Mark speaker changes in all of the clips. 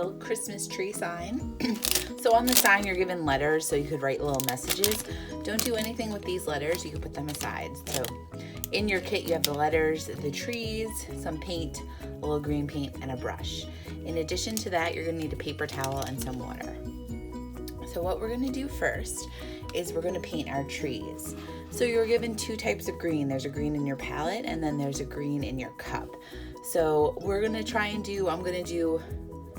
Speaker 1: little Christmas tree sign. So on the sign you're given letters, so you could write little messages. Don't do anything with these letters, you can put them aside. So in your kit you have the letters, the trees, some paint, a little green paint, and a brush. In addition to that, you're gonna need a paper towel and some water. So what we're gonna do first is we're gonna paint our trees. So you're given two types of green. There's a green in your palette and then there's a green in your cup. So we're gonna try and I'm gonna do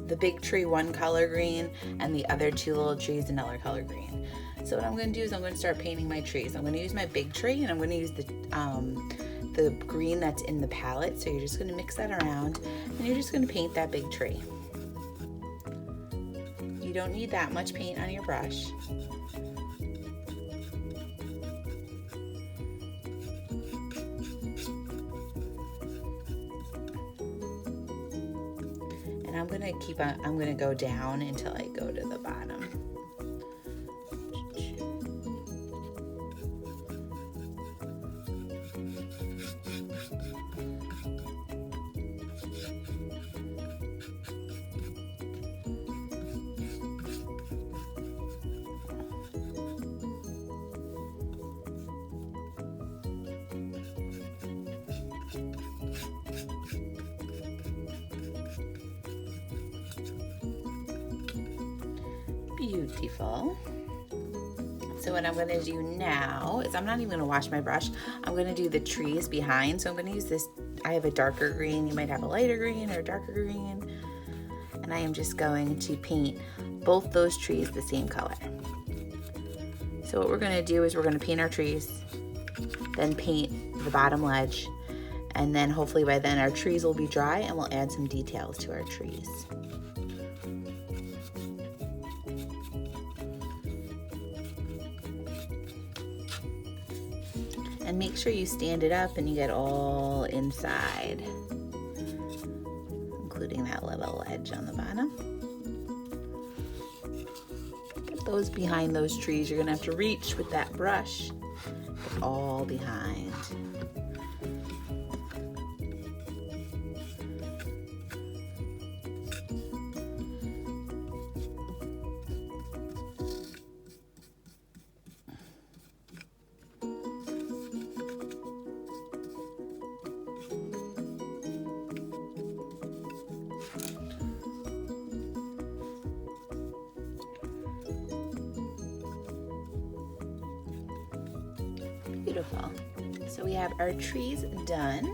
Speaker 1: the big tree one color green and the other two little trees another color green. So what I'm gonna do is I'm gonna start painting my trees. I'm gonna use my big tree and I'm gonna use the green that's in the palette. So you're just gonna mix that around and you're just gonna paint that big tree. You don't need that much paint on your brush. And I'm gonna go down until I go to the bottom. Beautiful. So what I'm gonna do now is I'm not even gonna wash my brush. I'm gonna do the trees behind. So I'm gonna use this, I have a darker green. You might have a lighter green or a darker green. And I am just going to paint both those trees the same color. So what we're gonna do is we're gonna paint our trees, then paint the bottom ledge, and then hopefully by then our trees will be dry and we'll add some details to our trees. And make sure you stand it up and you get all inside, including that little ledge on the bottom. Get those behind those trees. You're gonna have to reach with that brush, get all behind. Beautiful. So we have our trees done.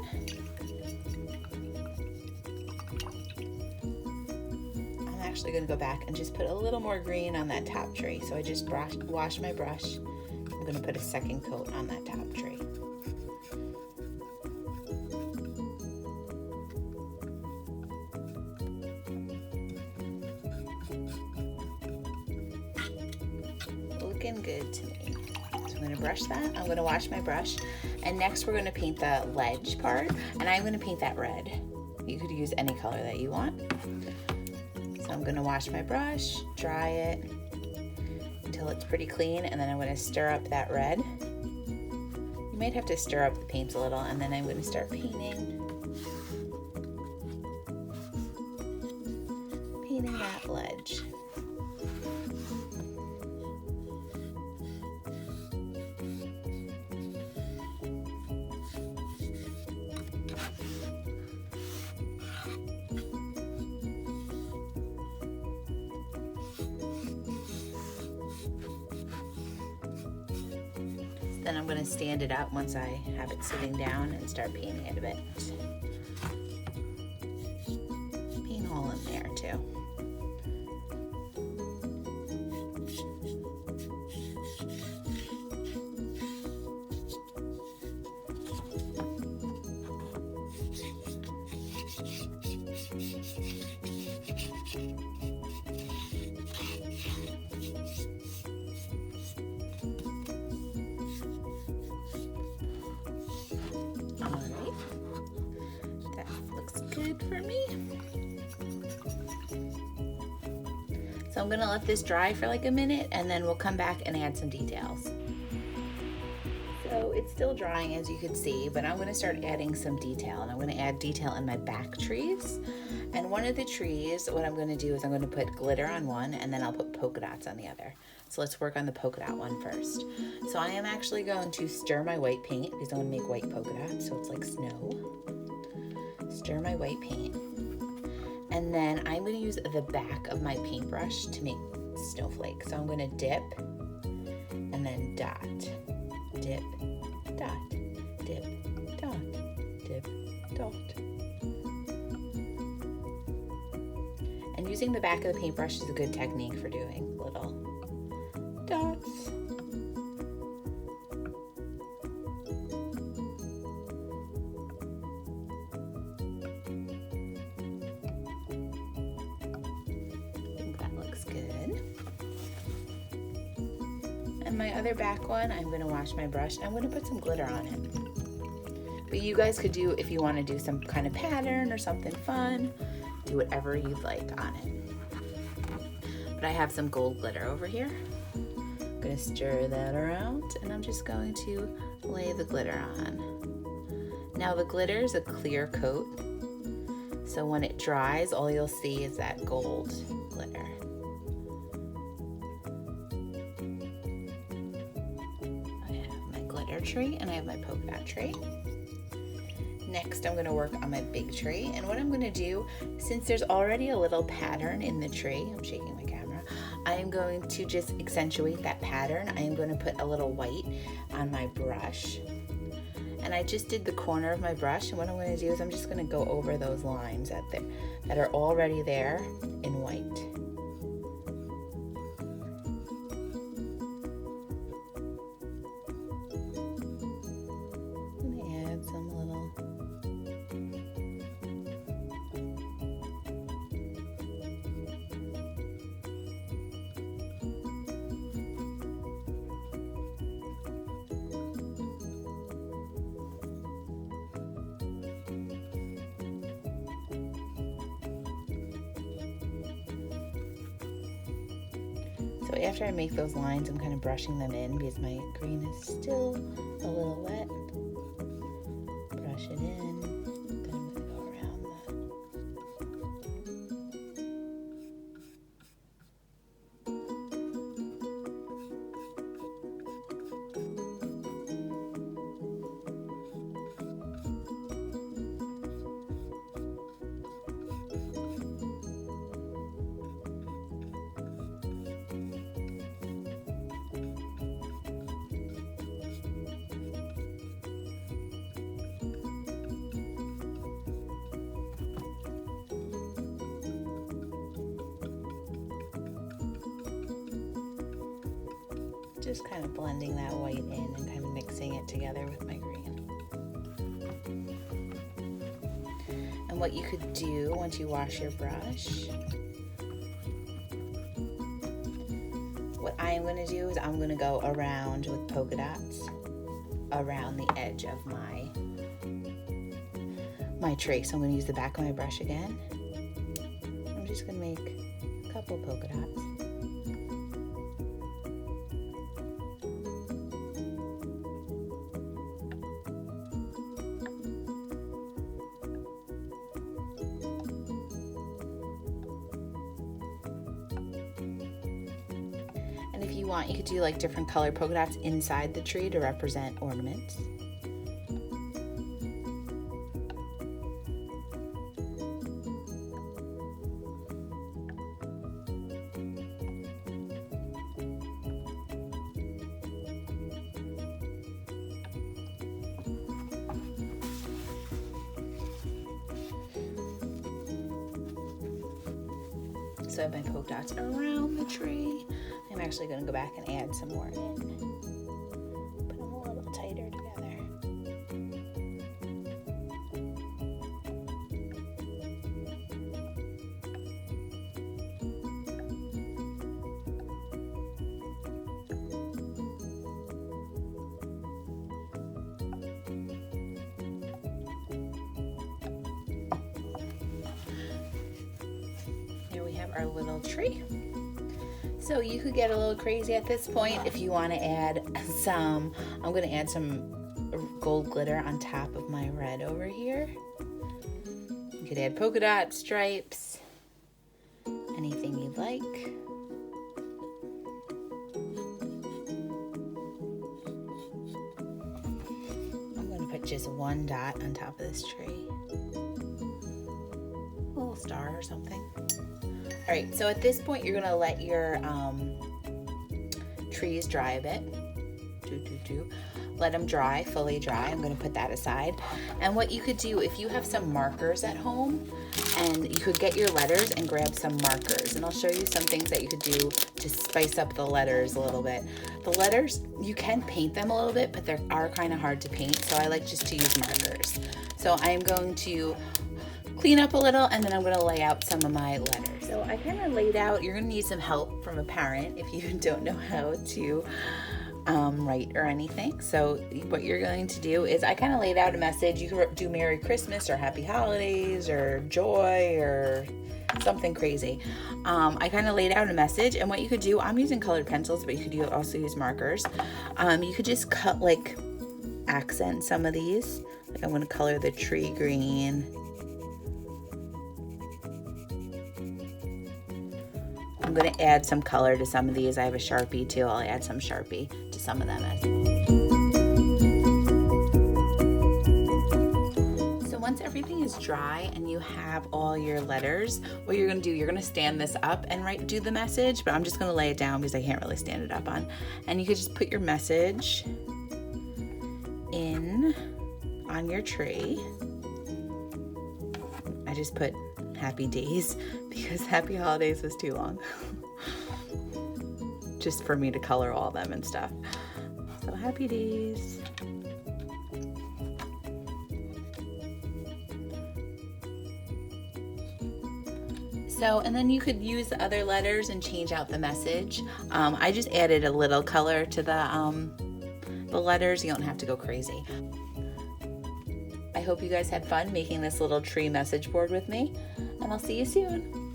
Speaker 1: I'm actually going to go back and just put a little more green on that top tree. So I just washed my brush. I'm going to put a second coat on that top tree. Looking good to me. I'm going to brush that. I'm going to wash my brush. And next we're going to paint the ledge part. And I'm going to paint that red. You could use any color that you want. So I'm going to wash my brush, dry it until it's pretty clean. And then I'm going to stir up that red. You might have to stir up the paints a little. And then I'm going to start painting that ledge. Then I'm going to stand it up once I have it sitting down and start painting it a bit. Paint hole in there too. Good for me. So I'm gonna let this dry for like a minute and then we'll come back and add some details. So it's still drying, as you can see, but I'm going to start adding some detail, and I'm going to add detail in my back trees. And one of the trees, what I'm going to do is I'm going to put glitter on one, and then I'll put polka dots on the other. So let's work on the polka dot one first. So I am actually going to stir my white paint because I want to make white polka dots, so it's like snow. Stir my white paint. And then I'm going to use the back of my paintbrush to make snowflakes. So I'm going to dip and then dot, dip, dot, dip, dot, dip, dot. And using the back of the paintbrush is a good technique for doing little dots. And my other back one, I'm going to wash my brush. I'm going to put some glitter on it. But you guys could do, if you want to do some kind of pattern or something fun, do whatever you'd like on it. But I have some gold glitter over here. I'm going to stir that around, and I'm just going to lay the glitter on. Now the glitter is a clear coat, so when it dries, all you'll see is that gold glitter. Tree, and I have my polka dot tree. Next, I'm going to work on my big tree, and what I'm going to do, since there's already a little pattern in the tree, I'm shaking my camera, I am going to just accentuate that pattern. I am going to put a little white on my brush, and I just did the corner of my brush, and what I'm going to do is I'm just going to go over those lines that are already there in white. So after I make those lines, I'm kind of brushing them in because my green is still a little wet. Brush it in, then I'm going to go around just kind of blending that white in and kind of mixing it together with my green. And what you could do once you wash your brush, what I am going to do is I'm going to go around with polka dots around the edge of my tree. So I'm going to use the back of my brush again. I'm just going to make a couple polka dots. And if you want, you could do like different colored polka dots inside the tree to represent ornaments. So I have my polka dots around the tree. I'm actually going to go back and add some more in. Put them a little tighter together. Here we have our little tree. So you could get a little crazy at this point if you want to add some, I'm going to add some gold glitter on top of my red over here. You could add polka dot, stripes, anything you'd like. I'm going to put just one dot on top of this tree. A little star or something. All right, so at this point, you're going to let your trees dry a bit. Let them dry, fully dry. I'm going to put that aside. And what you could do, if you have some markers at home, and you could get your letters and grab some markers. And I'll show you some things that you could do to spice up the letters a little bit. The letters, you can paint them a little bit, but they are kind of hard to paint, so I like just to use markers. So I'm going to clean up a little, and then I'm going to lay out some of my letters. So I kind of laid out, you're going to need some help from a parent if you don't know how to write or anything. So what you're going to do is, I kind of laid out a message. You could do Merry Christmas or Happy Holidays or Joy or something crazy. I kind of laid out a message, and what you could do, I'm using colored pencils, but you could also use markers. You could just cut, like, accent some of these. Like, I'm going to color the tree green. I'm going to add some color to some of these. I have a Sharpie too. I'll add some Sharpie to some of them as well. So once everything is dry and you have all your letters, what you're going to do, you're going to stand this up and do the message, but I'm just going to lay it down because I can't really stand it up on. And you could just put your message in on your tree. I just put Happy Days because Happy Holidays was too long just for me to color all them and stuff. So Happy Days. So, and then you could use the other letters and change out the message. I just added a little color to the letters. You don't have to go crazy. I hope you guys had fun making this little tree message board with me, and I'll see you soon.